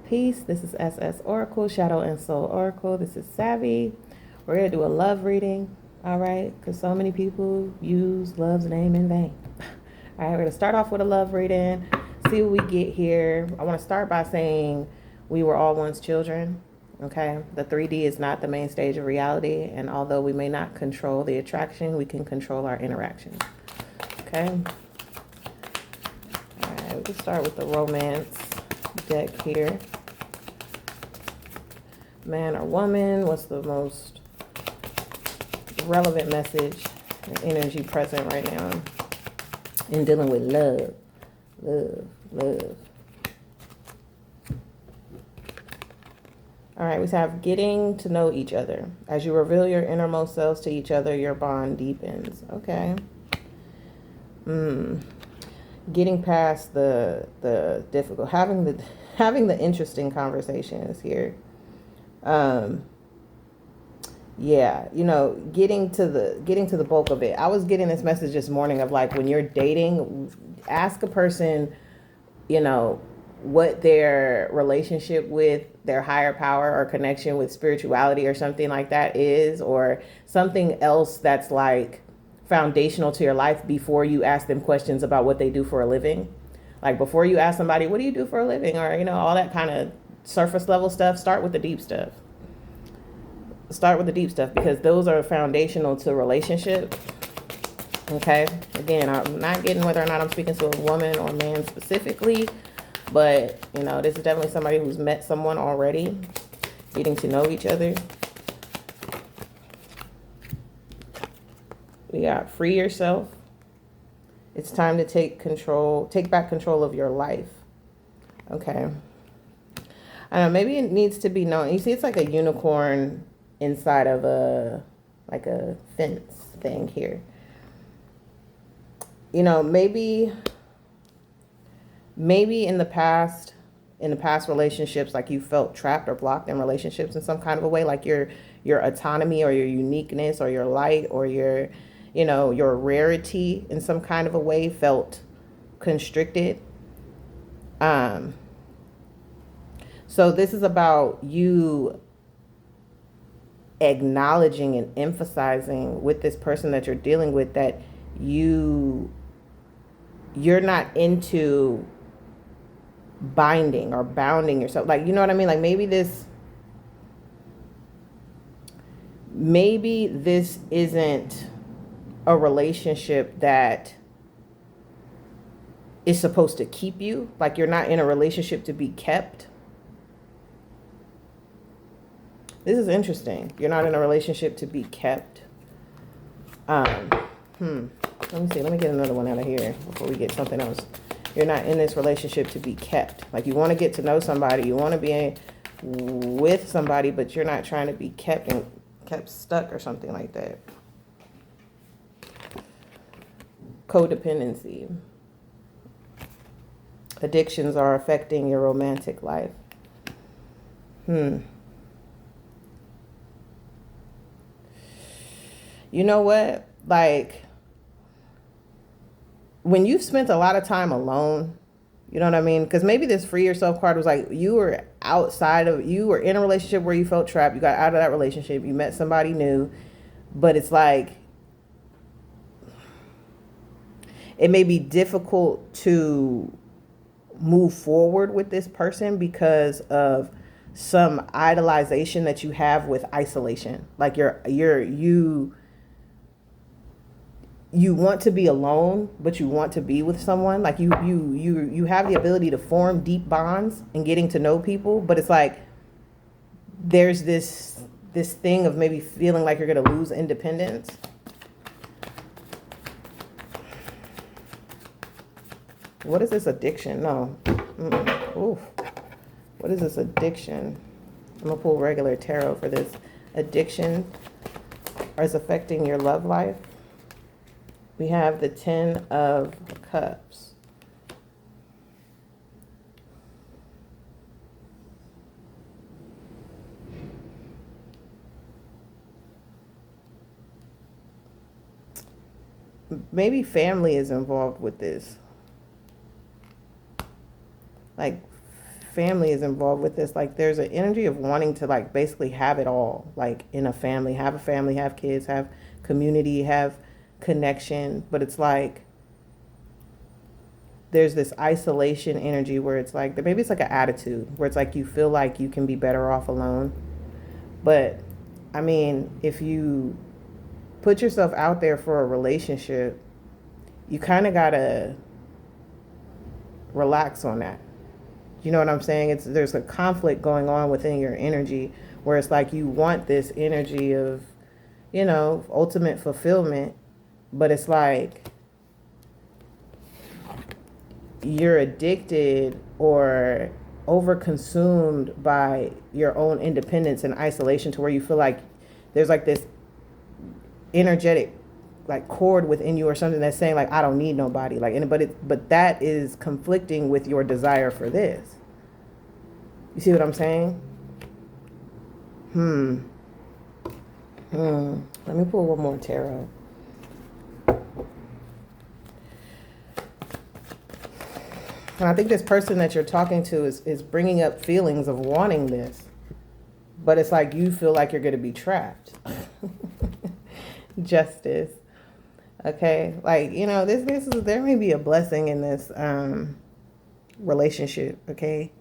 Peace. This is S.S.Oracle, Shadow and Soul Oracle. This is Savvy. We're going to do a love reading, all right? Because so many people use love's name in vain. All right, we're going to start off with a love reading, see what we get here. I want to start by saying we were all once children, okay? The 3D is not the main stage of reality, and although we may not control the attraction, we can control our interactions, okay? All right, we can start with the romance deck here. Man or woman, what's the most relevant message and energy present right now in dealing with love? Love. All right, we have getting to know each other. As you reveal your innermost selves to each other, your bond deepens. Okay. Getting past the difficult, having the interesting conversations here. Yeah, getting to the bulk of it. I was getting this message this morning of like, when you're dating, ask a person, what their relationship with their higher power or connection with spirituality or something like that is, or something else that's like foundational to your life before you ask them questions about what they do for a living. Like, before you ask somebody, what do you do for a living? Or, all that kind of surface level stuff, start with the deep stuff. Because those are foundational to relationship. Okay. Again, I'm not getting whether or not I'm speaking to a woman or man specifically, but this is definitely somebody who's met someone already, getting to know each other. We got free yourself. It's time to take back control of your life. Okay. I don't know, maybe it needs to be known. You see, it's like a unicorn inside of a fence thing here. Maybe in the past relationships, like, you felt trapped or blocked in relationships in some kind of a way, like your autonomy or your uniqueness or your light or your rarity in some kind of a way felt constricted. So this is about you acknowledging and emphasizing with this person that you're dealing with that you're not into binding or bounding yourself. Like, you know what I mean? Like, maybe this isn't a relationship that is supposed to keep you. Like, you're not in a relationship to be kept. This is interesting. You're not in a relationship to be kept. Let me see. Let me get another one out of here before we get something else. You're not in this relationship to be kept. Like, you want to get to know somebody. You want to be with somebody, but you're not trying to be kept stuck or something like that. Codependency. Addictions are affecting your romantic life. You know what? Like, when you've spent a lot of time alone, you know what I mean? Because maybe this free yourself card was like, you were in a relationship where you felt trapped. You got out of that relationship. You met somebody new. But it's like, it may be difficult to move forward with this person because of some idolization that you have with isolation. Like, you want to be alone, but you want to be with someone. Like, you have the ability to form deep bonds and getting to know people, but it's like there's this thing of maybe feeling like you're going to lose independence. What is this addiction? No. Oof. What is this addiction? I'm going to pull regular tarot for this. Addiction is affecting your love life. We have the 10 of Cups. Maybe family is involved with this. Like, family is involved with this. Like there's an energy of wanting to like basically have it all, like in a family, have kids, have community, have connection. But it's like there's this isolation energy where it's like, maybe it's like an attitude where it's like you feel like you can be better off alone. But I mean, if you put yourself out there for a relationship, you kind of gotta relax on that. You know what I'm saying? There's a conflict going on within your energy where it's like you want this energy of, you know, ultimate fulfillment, but it's like you're addicted or overconsumed by your own independence and isolation to where you feel like there's like this energetic like cord within you or something that's saying like, I don't need nobody. Like, but that is conflicting with your desire for this. You see what I'm saying? Let me pull one more tarot. And I think this person that you're talking to is bringing up feelings of wanting this, but it's like you feel like you're going to be trapped. Justice. Okay, like, you know, there may be a blessing in this relationship. Okay,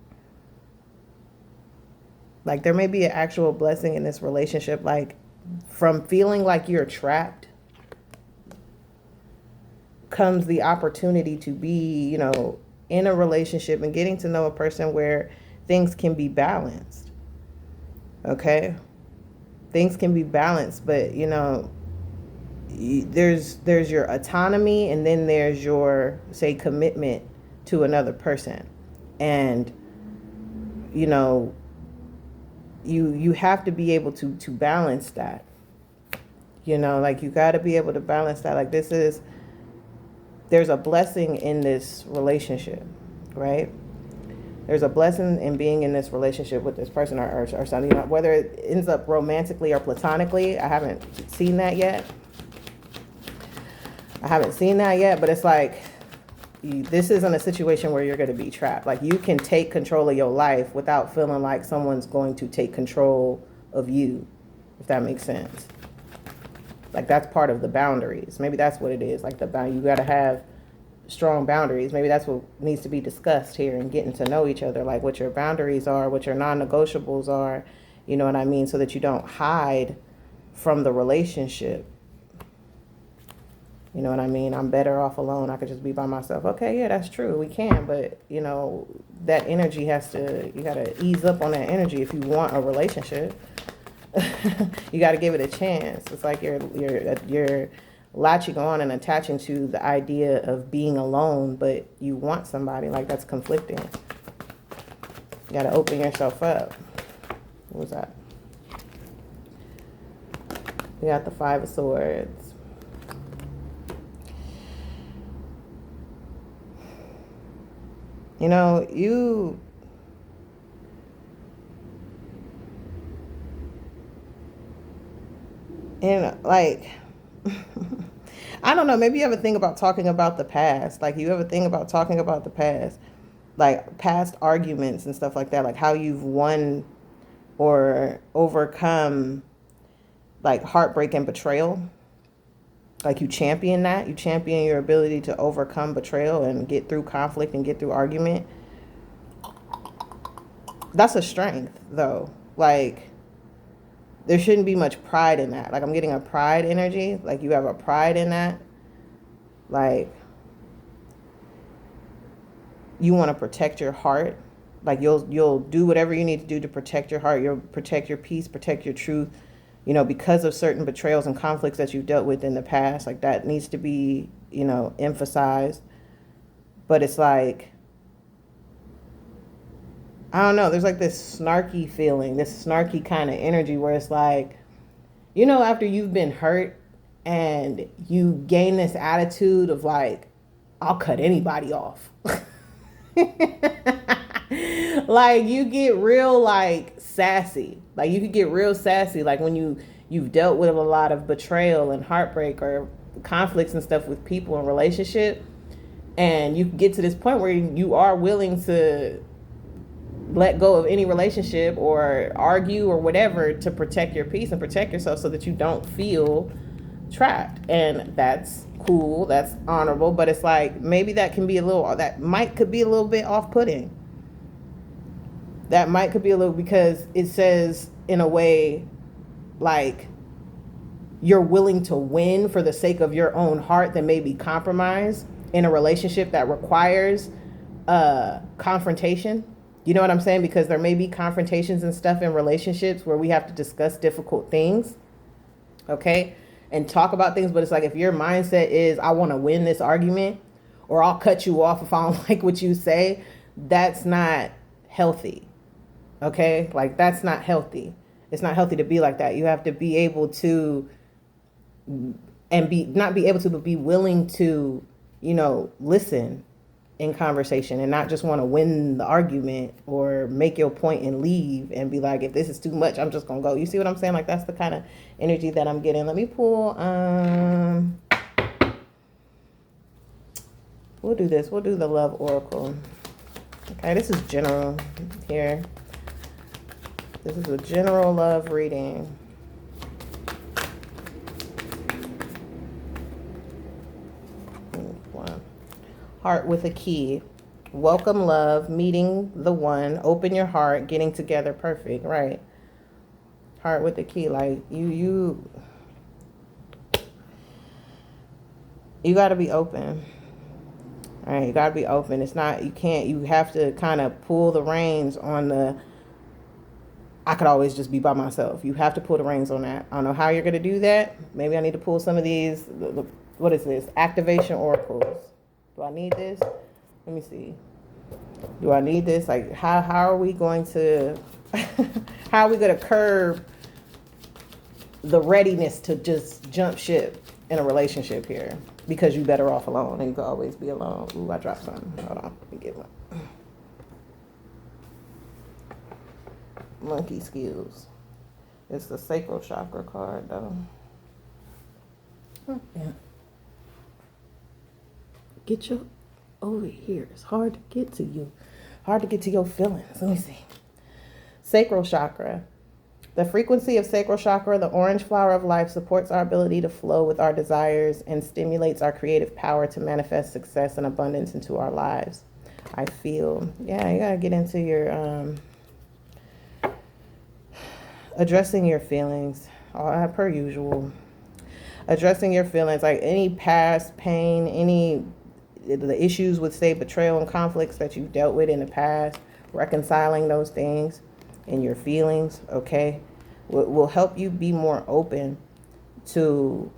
like there may be an actual blessing in this relationship. Like from feeling like you're trapped comes the opportunity to be, you know, in a relationship and getting to know a person where things can be balanced. Okay, things can be balanced, but you know, there's your autonomy and then there's your, say, commitment to another person. And you know, you have to be able to balance that. You know, like you got to be able to balance that. Like there's a blessing in this relationship, right? There's a blessing in being in this relationship with this person or something, you know, whether it ends up romantically or platonically. I haven't seen that yet. But it's like, this isn't a situation where you're going to be trapped. Like you can take control of your life without feeling like someone's going to take control of you, if that makes sense. Like that's part of the boundaries. Maybe that's what it is. Like you got to have strong boundaries. Maybe that's what needs to be discussed here and getting to know each other. Like what your boundaries are, what your non-negotiables are, you know what I mean? So that you don't hide from the relationship. You know what I mean? I'm better off alone. I could just be by myself. Okay, yeah, that's true. We can, but you know, that energy you got to ease up on that energy if you want a relationship. You got to give it a chance. It's like you're latching on and attaching to the idea of being alone, but you want somebody. Like that's conflicting. You got to open yourself up. What was that? We got the Five of Swords. You know, and like, I don't know, maybe you ever think about talking about the past. Like you ever think about talking about the past, like past arguments and stuff like that, like how you've won or overcome like heartbreak and betrayal. Like you champion your ability to overcome betrayal and get through conflict and get through argument. That's a strength though. Like there shouldn't be much pride in that. Like I'm getting a pride energy. Like you have a pride in that. Like you want to protect your heart. Like you'll do whatever you need to do to protect your heart. You'll protect your peace, protect your truth. You know, because of certain betrayals and conflicts that you've dealt with in the past, like that needs to be, you know, emphasized. But it's like, I don't know, there's like this snarky feeling, this snarky kind of energy where it's like, you know, after you've been hurt and you gain this attitude of like, I'll cut anybody off. Like you get real like sassy. Like you could get real sassy like when you've dealt with a lot of betrayal and heartbreak or conflicts and stuff with people in relationship, and you get to this point where you are willing to let go of any relationship or argue or whatever to protect your peace and protect yourself so that you don't feel trapped. And that's cool, that's honorable, but it's like maybe that could be a little bit off-putting. That might could be a little, because it says in a way like you're willing to win for the sake of your own heart that may be compromised in a relationship that requires confrontation. You know what I'm saying? Because there may be confrontations and stuff in relationships where we have to discuss difficult things, okay, and talk about things. But it's like if your mindset is, I want to win this argument, or I'll cut you off if I don't like what you say, that's not healthy, okay? Like, that's not healthy. It's not healthy to be like that. You have to be able to, and not be able to, but be willing to, listen in conversation and not just want to win the argument or make your point and leave and be like, if this is too much, I'm just going to go. You see what I'm saying? Like, that's the kind of energy that I'm getting. Let me pull, we'll do this. We'll do the Love Oracle. Okay, this is general here. This is a general love reading. Heart with a key. Welcome love, meeting the one, open your heart, getting together, perfect, right? Heart with a key, like you got to be open. All right, you got to be open. It's not, you have to kind of pull the reins on I could always just be by myself. You have to pull the reins on that. I don't know how you're going to do that. Maybe I need to pull some of these, what is this? Activation oracles. Do I need this? Let me see. Do I need this? Like, how are we going to, how are we going to curb the readiness to just jump ship in a relationship here? Because you're better off alone, and you can always be alone. Ooh, I dropped something. Hold on. Let me get one. Monkey skills. It's the sacral chakra card, though. Yeah. Get you over here. It's hard to get to you. Hard to get to your feelings. Let me see. Sacral chakra. The frequency of sacral chakra, the orange flower of life, supports our ability to flow with our desires and stimulates our creative power to manifest success and abundance into our lives. I feel, yeah, you gotta get into your addressing your feelings, per usual. Addressing your feelings, like any past pain, the issues with, say, betrayal and conflicts that you've dealt with in the past, reconciling those things and your feelings, okay, will help you be more open to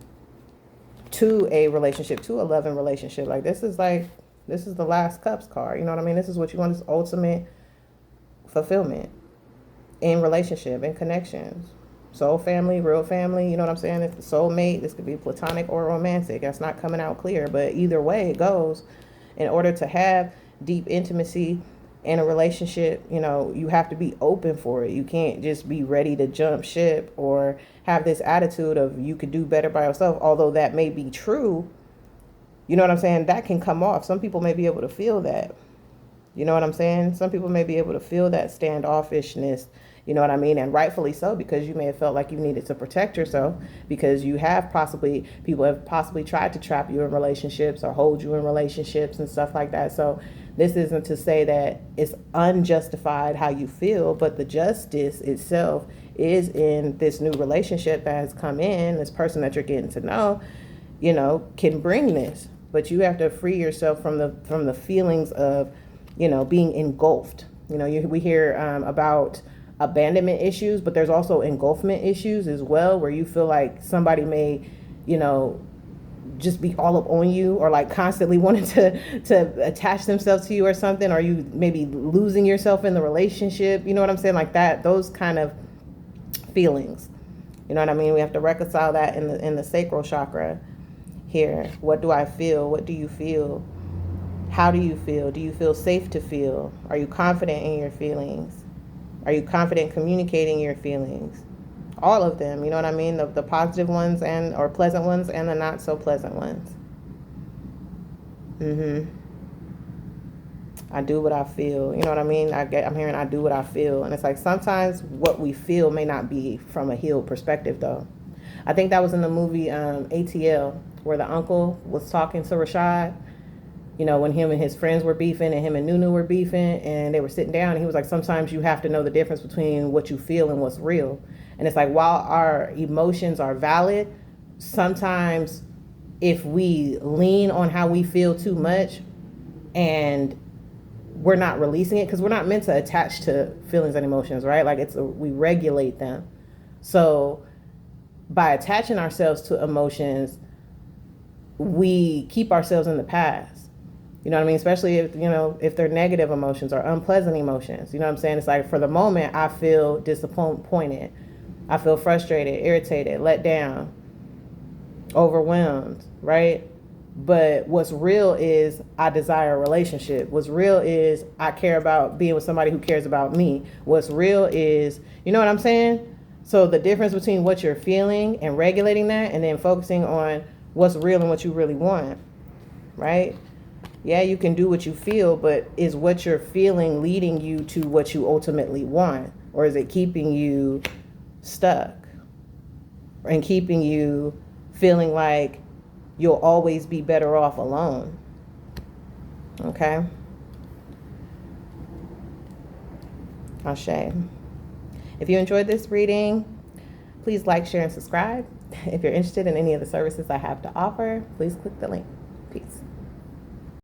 a relationship, to a loving relationship. Like, this is the last cups card. You know what I mean? This is what you want, is ultimate fulfillment in relationship and connections. Soul family, real family, you know what I'm saying? If the soulmate, this could be platonic or romantic. That's not coming out clear, but either way it goes. In order to have deep intimacy in a relationship, you have to be open for it. You can't just be ready to jump ship or have this attitude of you could do better by yourself, although that may be true. You know what I'm saying? That can come off. Some people may be able to feel that. You know what I'm saying? Some people may be able to feel that standoffishness. You know what I mean? And rightfully so, because you may have felt like you needed to protect yourself, because people have possibly tried to trap you in relationships or hold you in relationships and stuff like that. So this isn't to say that it's unjustified how you feel, but the justice itself is in this new relationship that has come in, this person that you're getting to know, can bring this. But you have to free yourself from the feelings of, being engulfed. We hear about abandonment issues, but there's also engulfment issues as well, where you feel like somebody may, just be all up on you, or like constantly wanting to attach themselves to you or something, or you maybe losing yourself in the relationship. You know what I'm saying? Like that, those kind of feelings. You know what I mean? We have to reconcile that in the sacral chakra here. What do I feel? What do you feel? How do you feel? Do you feel safe to feel? Are you confident in your feelings? Are you confident communicating your feelings? All of them, you know what I mean? The positive ones or pleasant ones, and the not so pleasant ones. I do what I feel. You know what I mean? I'm hearing I do what I feel. And it's like sometimes what we feel may not be from a healed perspective, though. I think that was in the movie ATL, where the uncle was talking to Rashad, you know, when him and his friends were beefing and him and Nunu were beefing and they were sitting down. And he was like, sometimes you have to know the difference between what you feel and what's real. And it's like, while our emotions are valid, sometimes if we lean on how we feel too much and we're not releasing it, because we're not meant to attach to feelings and emotions, right? Like we regulate them. So by attaching ourselves to emotions, we keep ourselves in the past. You know what I mean? Especially if, you know, if they're negative emotions or unpleasant emotions. You know what I'm saying? It's like, for the moment, I feel disappointed. I feel frustrated, irritated, let down, overwhelmed, right? But what's real is I desire a relationship. What's real is I care about being with somebody who cares about me. What's real is, you know what I'm saying? So the difference between what you're feeling and regulating that, and then focusing on what's real and what you really want, right? Yeah, you can do what you feel, but is what you're feeling leading you to what you ultimately want? Or is it keeping you stuck and keeping you feeling like you'll always be better off alone? Okay? Ashe. If you enjoyed this reading, please like, share, and subscribe. If you're interested in any of the services I have to offer, please click the link. Peace.